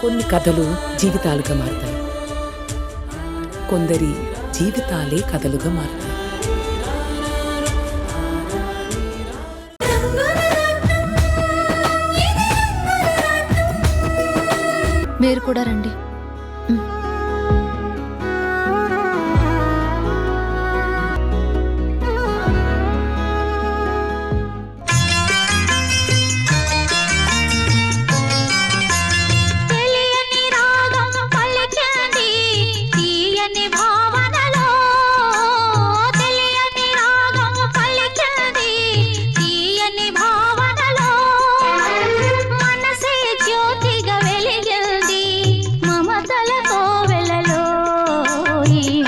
కొన్ని కథలు జీవితాలుగా మారుతాయి, కొందరి జీవితాలే కథలుగా మారుతాయి. మీరు కూడా రండి.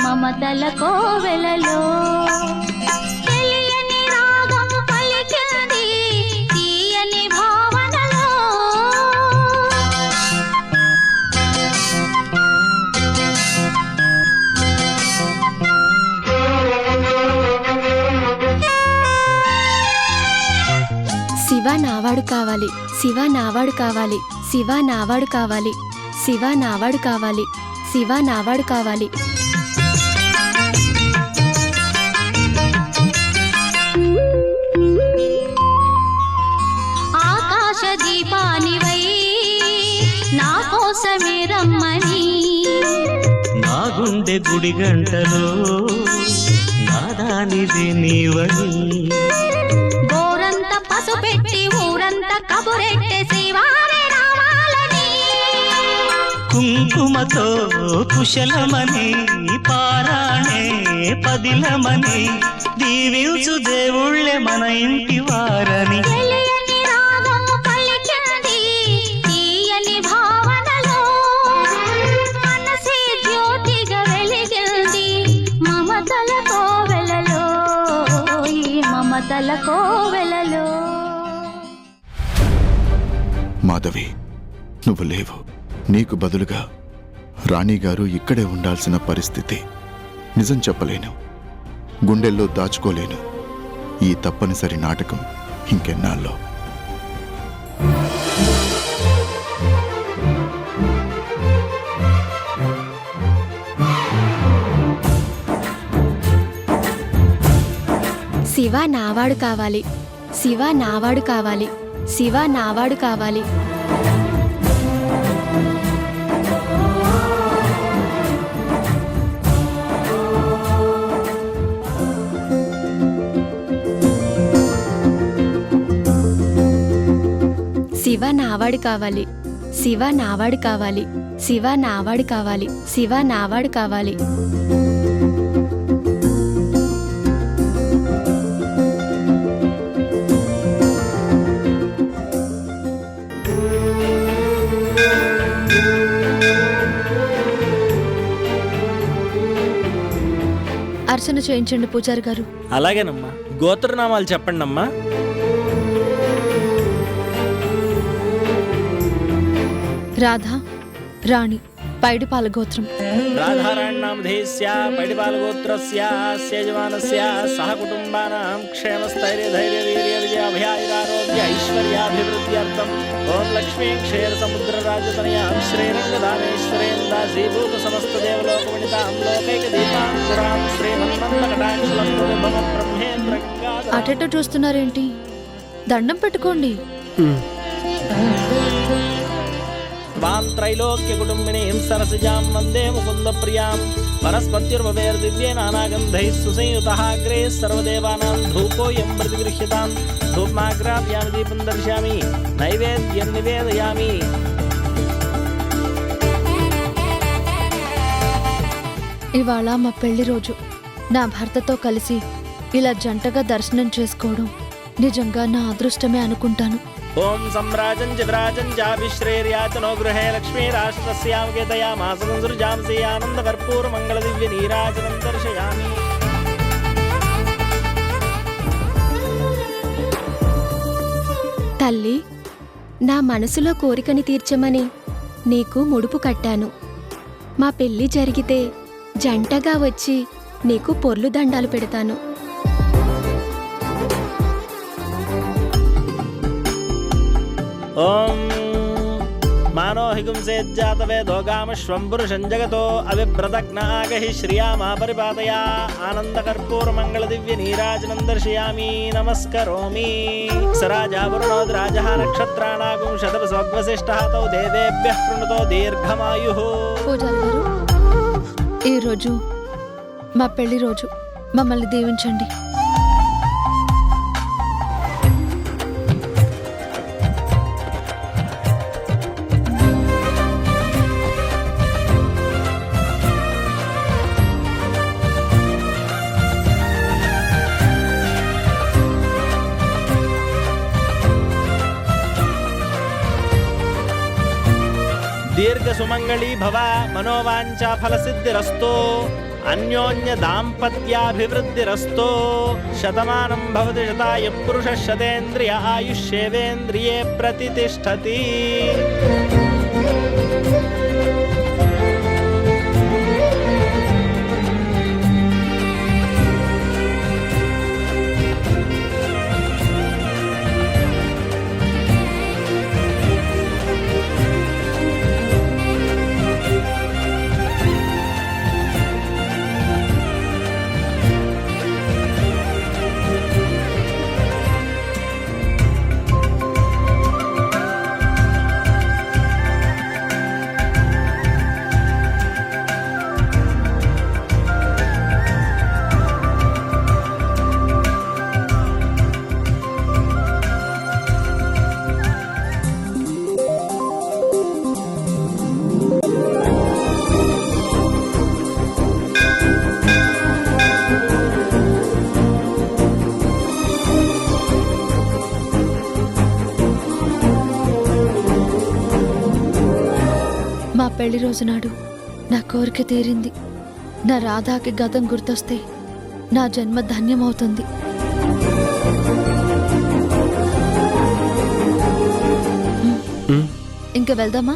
మమతల కోవెలలో తెలియని రాగం పలికింది తీయని భావనలో. శివ నావాడు కావాలి, శివ నావాడు కావాలి, శివ నావాడు కావాలి, శివ నావాడు కావాలి, శివ నావాడు కావాలి. ఆకాశ దీపానివై నా కోసమే రమ్మని, నా గుండె గుడి గంటలో నాదానిది నీవని, గోరంత పసుపెట్టి ఊరంత కబురెట్టె శివారే రావాలని, కుంకుమతో కుశలమని పారాణే పదిలమని దీవించు దేవుళ్ళే మన ఇంటి వారని. తెలియని రాగం పలికింది తీయని భావనలో, మనసే జ్యోతిగా వెలిగింది మమతల కోవెలలో, ఈ మమతల కోవెలలో. మాధవి, నువ్వు లేవు. నీకు బదులుగా రాణిగారు ఇక్కడే ఉండాల్సిన పరిస్థితి. నిజం చెప్పలేను, గుండెల్లో దాచుకోలేను. ఈ తప్పనిసరి నాటకం ఇంకెన్నాళ్ళో. శివ నావాడు కావాలి, శివ నావాడు కావాలి, శివ నావాడు కావాలి. శివ నావాడు కావాలి, శివ నావాడు కావాలి, శివ నావాడు కావాలి, శివ నావాడు కావాలి. అర్చన చేయించండి పూజారి గారు. అలాగేనమ్మా. గోత్రనామాలు చెప్పండి అమ్మా. రాధ, రాణి, పైడిపాల గోత్రం. రాధారాణ్యామధేస్య పైడిపాలగోత్రస్య యజమానస్య సహ కుటుంబానాం క్షేమస్థైర్యధైర్యవీర్యవిజయాభయారోగ్య ఐశ్వర్యాభివృద్ధ్యర్థం ఓం లక్ష్మీ క్షీర సముద్రరాజతనయాం శ్రీరంగధామేశ్వరేం దాసీభూత సమస్త దేవలోకవనితాం లోకైక దీపాంకురాం శ్రీమన్మందకటాక్షలం బ్రహ్మేంద్ర. అటెటో చూస్తున్నారేంటి? దండం పెట్టుకోండి. వాం త్రైలోక్య కుటుంబినీం సరసిజాం వందే ముకుంద ప్రియాం వనస్పత్యుర్భవేర్దివ్యే నానాగంధైః సుసంయుతః అగ్రే సర్వదేవానాం ధూపోయం ప్రతిగృహ్యతాం ధూపమాగ్రాప్యామి దీపం దర్శయామి నైవేద్యం నివేదయామి. ఇవాళ మా పెళ్లి రోజు. నా భర్తతో కలిసి ఇలా జంటగా దర్శనం చేసుకోవడం నిజంగా నా అదృష్టమే అనుకుంటాను. ఓం సమ్రాజం చిద్రాజం చావిశ్రేర్యాచనో గృహే లక్ష్మీరాష్ట్రస్యాం కేతయామాసం సృజాంసి ఆనంద కర్పూర మంగళ దివ్య నీరాజనం దర్శయామి. తల్లి, నా మనసులో కోరికని తీర్చమని నీకు ముడుపు కట్టాను. మా పెళ్లి జరిగితే జంటగా వచ్చి నీకు పొర్లు దండాలు పెడతాను. ఓం మానో హిగుంసేజ్జాతవేదో గామశ్వం పురుషం జగతో అవిభ్రదగ్నాగహి శ్రియామా పరిపాతయా ఆనందకర్పూరమంగళ దివ్య నీరాజనం దర్శయామి నమస్కరోమి సరాజా వరుణోద్ రాజః నక్షత్రాణాగుం శతవసగ్వశిష్టః తౌ దేవేభ్యః ప్రణుతో దీర్ఘమాయుః. పూజారి గారు, ఈరోజు మా పెళ్లి రోజు, మమ్మల్ని దీవించండి. దీర్ఘ సుమంగళీ భవ, మనోవాంఛా ఫలసిద్ధిరస్తు, అన్యోన్య దాంపత్యాభివృద్ధిరస్తు, శతమానం భవతి శతాయ పురుష శతేంద్రియ ఆయుష్యేవేంద్రియే ప్రతిష్టతి. మా పెళ్లి రోజు నాడు నా కోరిక తీరింది. నా రాధాకి గతం గుర్తొస్తే నా జన్మ ధన్యమవుతుంది. ఇంక వెళ్దామా?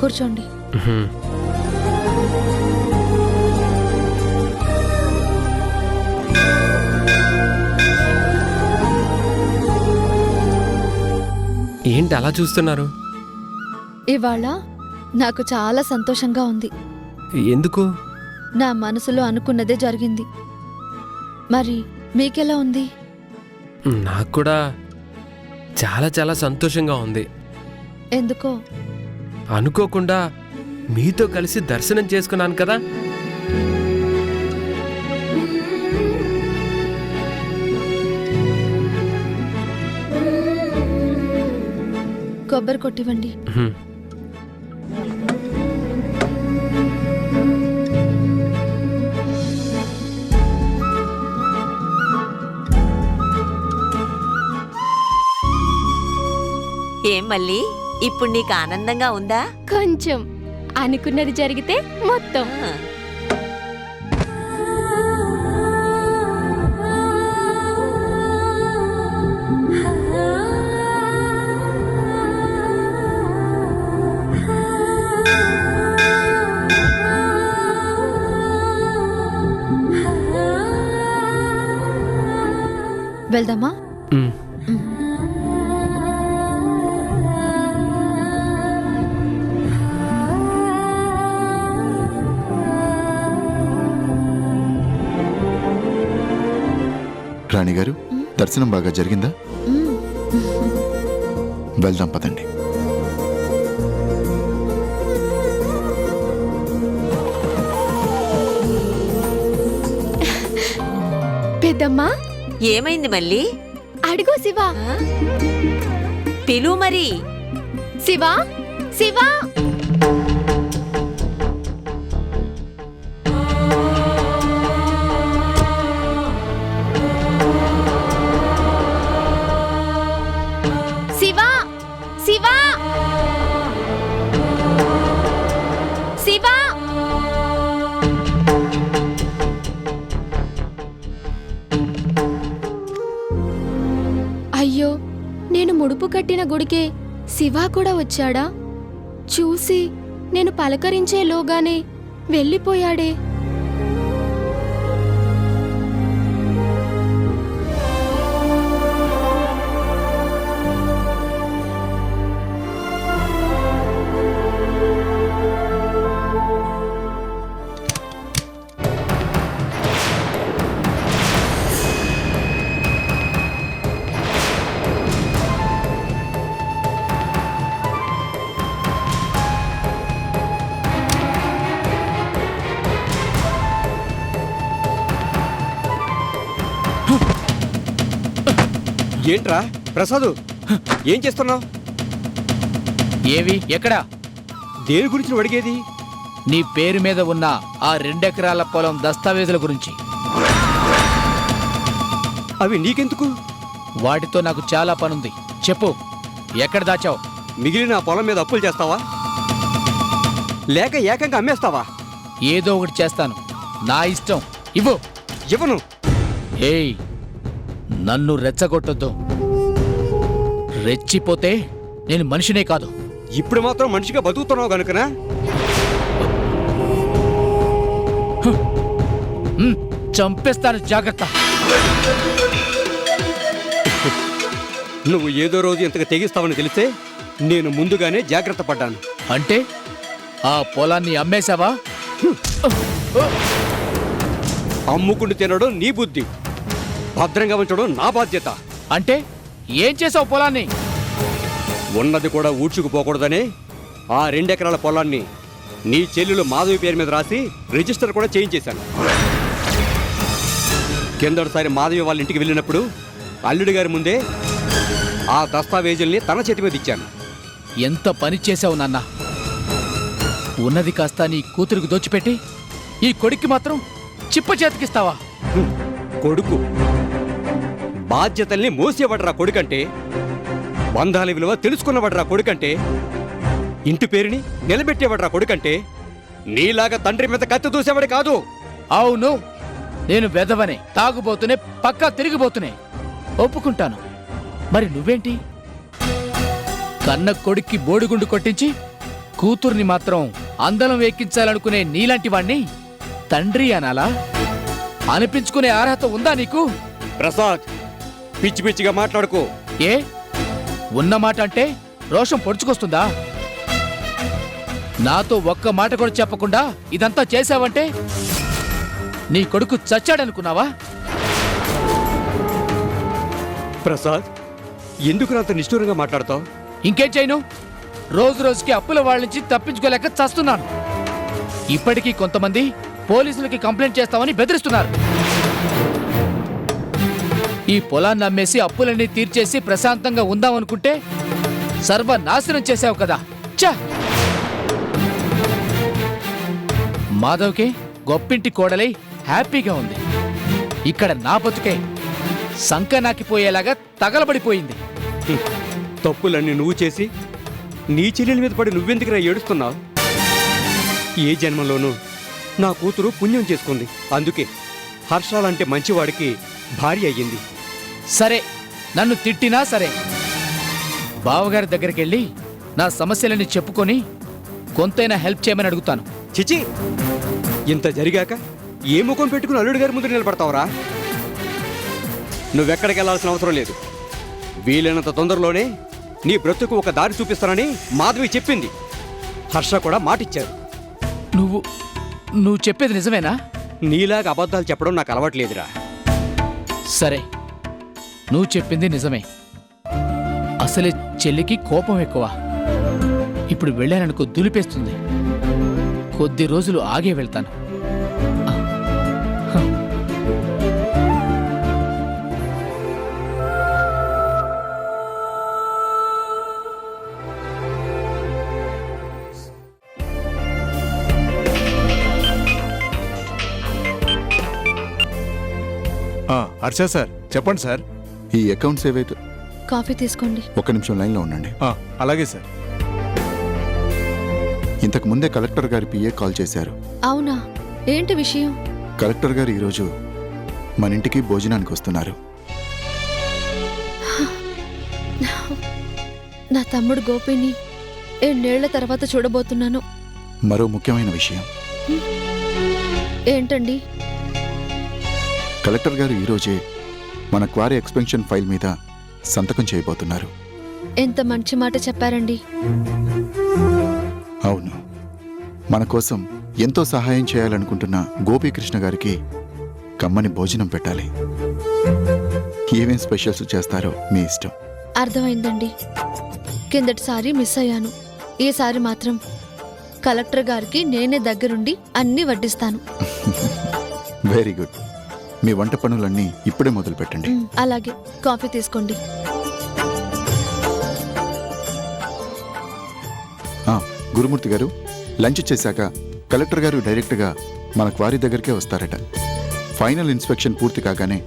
కూర్చోండి. ఏంటి అలా చూస్తున్నారు? ఇవాళ నాకు చాలా సంతోషంగా ఉంది. ఎందుకు? నా మనసులో అనుకున్నదే జరిగింది. మరి మీకెలా ఉంది? నాకు కూడా చాలా చాలా సంతోషంగా ఉంది. ఎందుకో? అనుకోకుండా మీతో కలిసి దర్శనం చేసుకున్నాను కదా. కొబ్బరి కొట్టివ్వండి. ఏం మళ్ళీ ఇప్పుడు నీకు ఆనందంగా ఉందా? కొంచెం. అనుకున్నది జరిగితే మొత్తం. వెళ్దామా? రాణిగారు, దర్శనం బాగా జరిగిందా? వెళ్దాం పదండి. పెద్దమ్మా, ఏమైంది మళ్ళీ? అడుగు శివా. పిలువు మరి. శివా, శివా. శివా, శివా, శివా. అయ్యో, నేను ముడుపు కట్టిన గుడికే శివా కూడా వచ్చాడా? చూసి నేను పలకరించేలోగానే వెళ్ళిపోయాడే. ఏంట్రా ప్రసాదు, ఏం చేస్తున్నావు? ఏవి ఎక్కడా? దేని గురించి నువ్వు అడిగేది? నీ పేరు మీద ఉన్న ఆ 2 ఎకరాల పొలం దస్తావేజుల గురించి. అవి నీకెందుకు? వాటితో నాకు చాలా పనుంది. చెప్పు, ఎక్కడ దాచావు? మిగిలిన ఆ పొలం మీద అప్పులు చేస్తావా, లేక ఏకంగా అమ్మేస్తావా? ఏదో ఒకటి చేస్తాను, నా ఇష్టం. ఇవ్వు. ఇవ్వను. ఏయ్, నన్ను రెచ్చగొట్టొద్దు. రెచ్చిపోతే నేను మనిషినే కాదు. ఇప్పుడు మాత్రం మనిషిగా బతుకుతున్నావు గనుకనా? చంపేస్తాను, జాగ్రత్త. నువ్వు ఏదో రోజు ఇంతగా తెగిస్తావని తెలిస్తే నేను ముందుగానే జాగ్రత్త పడ్డాను. అంటే ఆ పొలాన్ని అమ్మేశావా? అమ్ముకుంటూ తినడం నీ బుద్ధి, భద్రంగా ఉంచడం నా బాధ్యత. అంటే ఏం చేసావు పొలాన్ని? ఉన్నది కూడా ఊడ్చుకుపోకూడదనే ఆ 2 ఎకరాల పొలాన్ని నీ చెల్లెలు మాధవి పేరు మీద రాసి రిజిస్టర్ కూడా చేయించేశాను. కిందటిసారి మాధవి వాళ్ళ ఇంటికి వెళ్ళినప్పుడు అల్లుడి గారి ముందే ఆ దస్తావేజుల్ని తన చేతి మీద ఇచ్చాను. ఎంత పని చేశావు నాన్న. ఉన్నది కాస్త నీ కూతురికి దోచిపెట్టి ఈ కొడుక్కి మాత్రం చిప్ప చేతికిస్తావా? కొడుకు బాధ్యతల్ని మోసేవడరా కొడుకంటే, బంధాల విలువ తెలుసుకున్నవడరా కొడుకంటే, ఇంటి పేరుని నిలబెట్టేవడరా కొడుకంటే, నీలాగా తండ్రి మీద కత్తి దూసేవాడు కాదు. అవును, నేను వెధవనే, తాగుబోతునే, పక్కా తిరిగిపోతునే, ఒప్పుకుంటాను. మరి నువ్వేంటి? కన్న కొడుక్కి బోడిగుండు కొట్టించి కూతుర్ని మాత్రం అందలం ఎక్కించాలనుకునే నీలాంటి వాణ్ణి తండ్రి అనాలా? అనిపించుకునే అర్హత ఉందా నీకు? ప్రసాద్, పిచ్చి పిచ్చిగా మాట్లాడుకో. ఏ ఉన్న మాట అంటే రోషం పొడుచుకొస్తుందా? నాతో ఒక్క మాట కూడా చెప్పకుండా ఇదంతా చేశావంటే నీ కొడుకు చచ్చాడనుకున్నావా? ప్రసాద్, ఎందుకు అంత నిష్ఠూరంగా మాట్లాడతావు? ఇంకేం చేయను? రోజు రోజుకి అప్పుల వాళ్ళ నుంచి తప్పించుకోలేక చస్తున్నాను. ఇప్పటికీ కొంతమంది పోలీసులకి కంప్లైంట్ చేస్తామని బెదిరిస్తున్నారు. ఈ పొలాన్ని అమ్మేసి అప్పులన్నీ తీర్చేసి ప్రశాంతంగా ఉందామనుకుంటే సర్వనాశనం చేశావు కదా. ఛ! మాధవ్కి గొప్పింటి కోడలై హ్యాపీగా ఉంది. ఇక్కడ నా బతుకే సంక నాకిపోయేలాగా తగలబడిపోయింది. తప్పులన్నీ నువ్వు చేసి నీ చెల్లెల మీద పడి నువ్వెందుకురా ఏడుస్తున్నావు? ఏ జన్మలోనూ నా కూతురు పుణ్యం చేసుకుంది, అందుకే హర్షాలంటే మంచివాడికి భార్య అయ్యింది. సరే, నన్ను తిట్టినా సరే, బావగారి దగ్గరికి వెళ్ళి నా సమస్యలని చెప్పుకొని కొంతైనా హెల్ప్ చేయమని అడుగుతాను. చిచి, ఇంత జరిగాక ఏ ముఖం పెట్టుకుని అల్లుడి గారి ముందు నిలబడతావురా? నువ్వెక్కడికి వెళ్ళాల్సిన అవసరం లేదు. వీలైనంత తొందరలోనే నీ బ్రతుకు ఒక దారి చూపిస్తానని మాధవి చెప్పింది. హర్ష కూడా మాటిచ్చారు. నువ్వు చెప్పేది నిజమేనా? నీలాగా అబద్ధాలు చెప్పడం నాకు అలవాట్లేదురా. సరే, నువ్వు చెప్పింది నిజమే. అసలే చెల్లికి కోపం ఎక్కువ. ఇప్పుడు వెళ్ళాననుకో దులిపేస్తుంది. కొద్ది రోజులు ఆగే వెళ్తాను. హర్ష సార్, చెప్పండి సార్. ఈ అకౌంట్స్ ఏవైతే కాఫీ తీసుకోండి. ఒక్క నిమిషం లైన్లో ఉండండి. అలాగే సార్. ఇంతకు ముందే కలెక్టర్ గారి పిఏ కాల్ చేశారు. అవునా? ఏంటి విషయం? కలెక్టర్ గారు ఈరోజు మన ఇంటికి భోజనానికి వస్తున్నారు. నా తమ్ముడు గోపిని 7 ఏళ్ల తర్వాత చూడబోతున్నాను. మరో ముఖ్యమైన విషయం, ఏంటండి? కలెక్టర్ గారు ఈరోజే మన క్వారీ ఎక్స్పెన్షన్ ఫైల్ మీద సంతకం చేయబోతున్నారు. ఎంత మంచి మాట చెప్పారండి. అవును, మన కోసం ఎంతో సహాయం చేయాలనుకుంటున్న గోపీకృష్ణ గారికి కమ్మని భోజనం పెట్టాలి. ఏమేం స్పెషల్స్ చేస్తారో మీ ఇష్టం. అర్థమైందండి. కిందటిసారి మిస్ అయ్యాను. ఈసారి మాత్రం కలెక్టర్ గారికి నేనే దగ్గరుండి అన్నీ వడ్డిస్తాను. Very good. మీ వంట పనులన్నీ ఇప్పుడే మొదలు పెట్టండి. అలాగే. కాఫీ తీసుకోండి. గురుమూర్తి గారు, లంచ్ చేశాక కలెక్టర్ గారు డైరెక్ట్గా మన క్వారీ దగ్గరికే వస్తారట. ఫైనల్ ఇన్స్పెక్షన్ పూర్తి కాగానే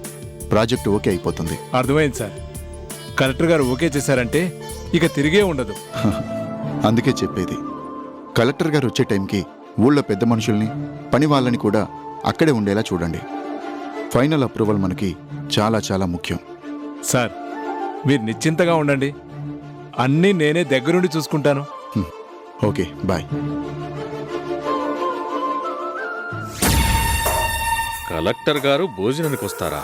ప్రాజెక్ట్ ఓకే అయిపోతుంది. అర్థమైంది సార్. కలెక్టర్ గారు ఓకే చేశారంటే ఇక తిరిగే ఉండదు. అందుకే చెప్పేది, కలెక్టర్ గారు వచ్చే టైంకి ఊళ్ళో పెద్ద మనుషుల్ని, పని వాళ్ళని కూడా అక్కడే ఉండేలా చూడండి. ఫైనల్ అప్రూవల్ మనకి చాలా చాలా ముఖ్యం. సార్, మీరు నిశ్చింతగా ఉండండి. అన్నీ నేనే దగ్గరుండి చూసుకుంటాను. Okay, bye. కలెక్టర్ గారు భోజనానికి వస్తారా?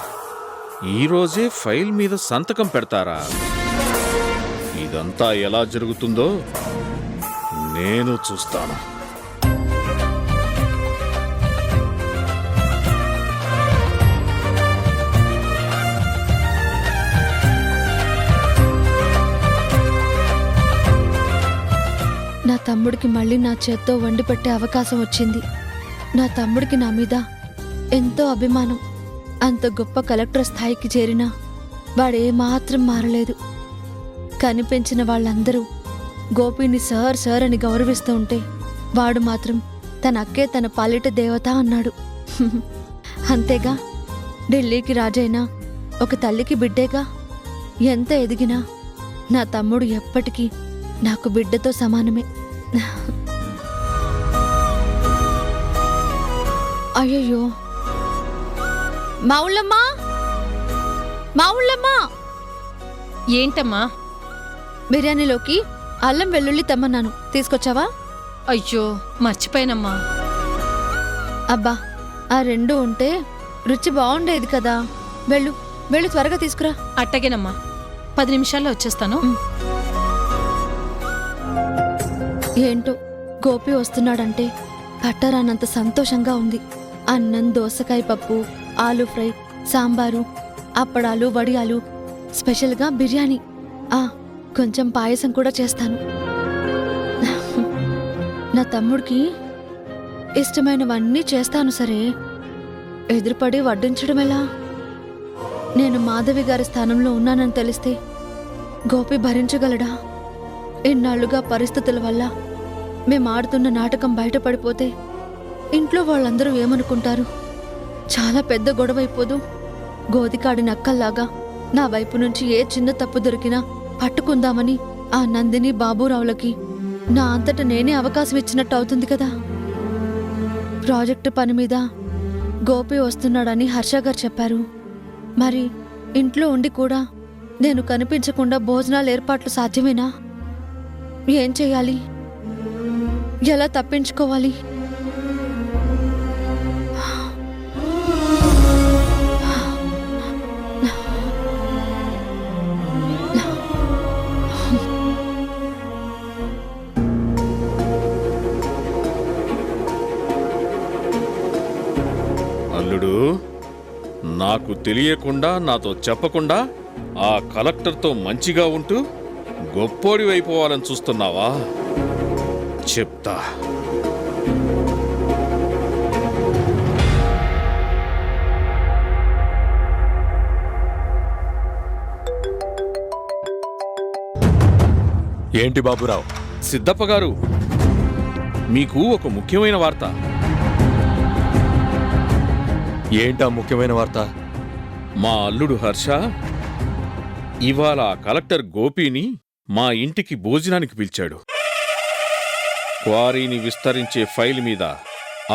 ఈరోజే ఫైల్ మీద సంతకం పెడతారా? ఇదంతా ఎలా జరుగుతుందో నేను చూస్తాను. నా తమ్ముడికి మళ్ళీ నా చేత్తో వండి పెట్టే అవకాశం వచ్చింది. నా తమ్ముడికి నా మీద ఎంతో అభిమానం. అంత గొప్ప కలెక్టర్ స్థాయికి చేరినా వాడేమాత్రం మారలేదు. కనిపించిన వాళ్ళందరూ గోపిని సార్ సార్ అని గౌరవిస్తూ ఉంటే వాడు మాత్రం తన అక్కే తన పాలిట దేవత అన్నాడు. అంతేగా, ఢిల్లీకి రాజైనా ఒక తల్లికి బిడ్డేగా. ఎంత ఎదిగినా నా తమ్ముడు ఎప్పటికీ నాకు బిడ్డతో సమానమే. అయ్యయ్యో, మావుళ్ళమ్మా, మావుళ్ళమ్మా! ఏంటమ్మా? బిర్యానీలోకి అల్లం వెల్లుల్లి తెమ్మన్నాను, తీసుకొచ్చావా? అయ్యో, మర్చిపోయానమ్మా. అబ్బా, ఆ రెండు ఉంటే రుచి బాగుండేది కదా. వెళ్ళు వెళ్ళు, త్వరగా తీసుకురా. అట్టగేనమ్మా, 10 నిమిషాల్లో వచ్చేస్తాను. ఏంటో, గోపి వస్తున్నాడంటే పట్టరానంత సంతోషంగా ఉంది. అన్నం, దోసకాయ పప్పు, ఆలు ఫ్రై, సాంబారు, అప్పడాలు, వడియాలు, స్పెషల్గా బిర్యానీ, కొంచెం పాయసం కూడా చేస్తాను. నా తమ్ముడికి ఇష్టమైనవన్నీ చేస్తాను. సరే, ఎదురుపడి వడ్డించడం ఎలా? నేను మాధవి గారి స్థానంలో ఉన్నానని తెలిస్తే గోపి భరించగలడా? ఇన్నాళ్లుగా పరిస్థితుల వల్ల మేం ఆడుతున్న నాటకం బయటపడిపోతే ఇంట్లో వాళ్ళందరూ ఏమనుకుంటారు? చాలా పెద్ద గొడవైపోదు? గోదికాడి నక్కల్లాగా నా వైపు నుంచి ఏ చిన్న తప్పు దొరికినా పట్టుకుందామని ఆ నందిని, బాబూరావులకి నా అంతట నేనే అవకాశం ఇచ్చినట్టు అవుతుంది కదా. ప్రాజెక్టు పని మీద గోపి వస్తున్నాడని హర్ష గారు చెప్పారు. మరి ఇంట్లో ఉండి కూడా నేను కనిపించకుండా భోజనాల ఏర్పాట్లు సాధ్యమేనా? ఏం చెయ్యాలి? ఎలా తప్పించుకోవాలి? అల్లుడు, నాకు తెలియకుండా, నాతో చెప్పకుండా ఆ కలెక్టర్తో మంచిగా ఉంటూ గొప్పోడివైపోవాలని చూస్తున్నావా? చెప్తా. ఏంటి బాబురావు? సిద్ధప్ప గారు, మీకు ఒక ముఖ్యమైన వార్త. ఏంటా ముఖ్యమైన వార్త? మా అల్లుడు హర్ష ఇవాళ కలెక్టర్ గోపీని మా ఇంటికి భోజనానికి పిలిచాడు. క్వారీని విస్తరించే ఫైల్ మీద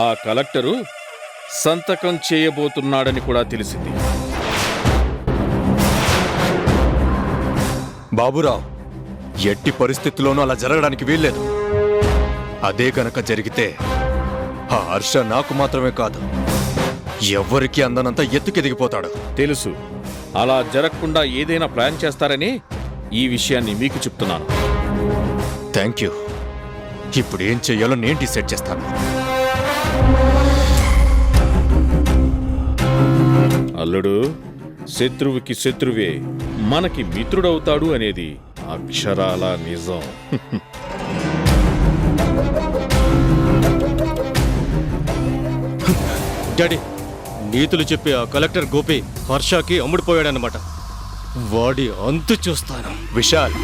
ఆ కలెక్టరు సంతకం చేయబోతున్నాడని కూడా తెలిసింది. బాబురావు, ఎట్టి పరిస్థితుల్లోనూ అలా జరగడానికి వీల్లేదు. అదే గనక జరిగితే ఆ హర్ష నాకు మాత్రమే కాదు, ఎవ్వరికీ అందనంత ఎత్తుకెదిగిపోతాడు. తెలుసు. అలా జరగకుండా ఏదైనా ప్లాన్ చేస్తారని ఈ విషయాన్ని మీకు చెప్తున్నాను. Thank you. ఇప్పుడు ఏం చెయ్యాలో నేను డిసైడ్ చేస్తాను. అల్లుడు, శత్రువుకి శత్రువే మనకి మిత్రుడవుతాడు అనేది అక్షరాల నిజం. డాడీ, నీతులు చెప్పి ఆ కలెక్టర్ గోపి హర్షకి అమ్ముడుపోయాడన్నమాట. వాడి అంతు చూస్తాను. విశాల్,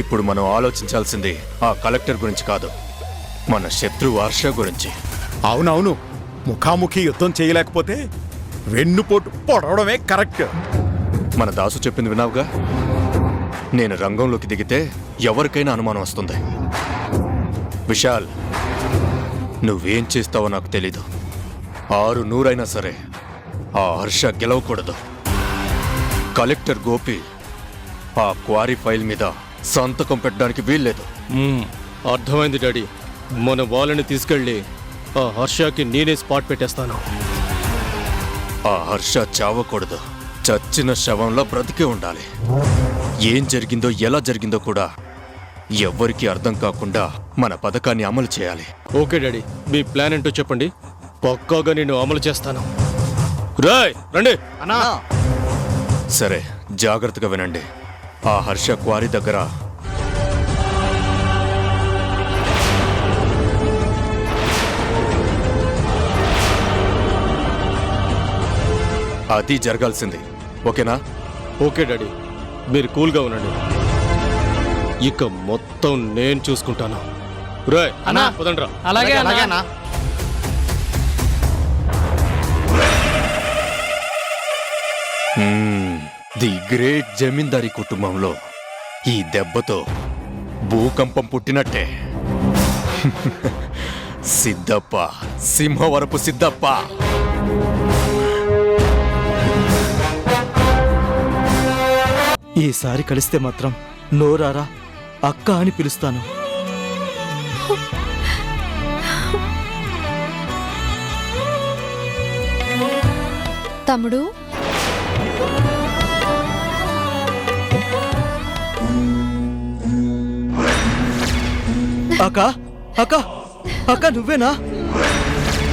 ఇప్పుడు మనం ఆలోచించాల్సింది ఆ కలెక్టర్ గురించి కాదు, మన శత్రువు హర్ష గురించి. అవునవును, ముఖాముఖి యుద్ధం చేయలేకపోతే వెన్నుపోటు పొడవడమే కరెక్ట్. మన దాసు చెప్పింది విన్నావుగా, నేను రంగంలోకి దిగితే ఎవరికైనా అనుమానం వస్తుంది. విశాల్, నువ్వేం చేస్తావో నాకు తెలీదు. 600 సరే ఆ హర్ష గెలవకూడదు. కలెక్టర్ గోపి ఆ క్వారీ ఫైల్ మీద సంతకం పెట్టడానికి వీల్లేదు. అర్థమైంది డాడీ. మన వాళ్ళని తీసుకెళ్ళి ఆ హర్షకి నేనే స్పాట్ పెట్టేస్తాను. ఆ హర్ష చావకూడదు, చచ్చిన శవంలో బ్రతికే ఉండాలి. ఏం జరిగిందో ఎలా జరిగిందో కూడా ఎవ్వరికీ అర్థం కాకుండా మన పథకాన్ని అమలు చేయాలి. ఓకే డాడీ, మీ ప్లాన్ ఏంటో చెప్పండి. పక్కాగా నేను అమలు చేస్తాను. రాయ్ రండి. సరే, జాగ్రత్తగా వినండి. ఆ హర్ష క్వారీ దగ్గర అది జరగాల్సింది. ఓకేనా? ఓకే డాడీ, మీరు కూల్గా ఉండండి. ఇక మొత్తం నేను చూసుకుంటాను. రాయ్ అన్నా, పదండ్రా. అలాగే అన్నా. ది గ్రేట్ జమీందారీ కుటుంబంలో ఈ దెబ్బతో భూకంపం పుట్టినట్టే. సిద్ధప్ప, సింహవరపు సిద్ధప్ప. ఈసారి కలిస్తే మాత్రం నోరారా అక్క అని పిలుస్తాను. తమ్ముడు, అక్క అక్క అక్క నువ్వేనా?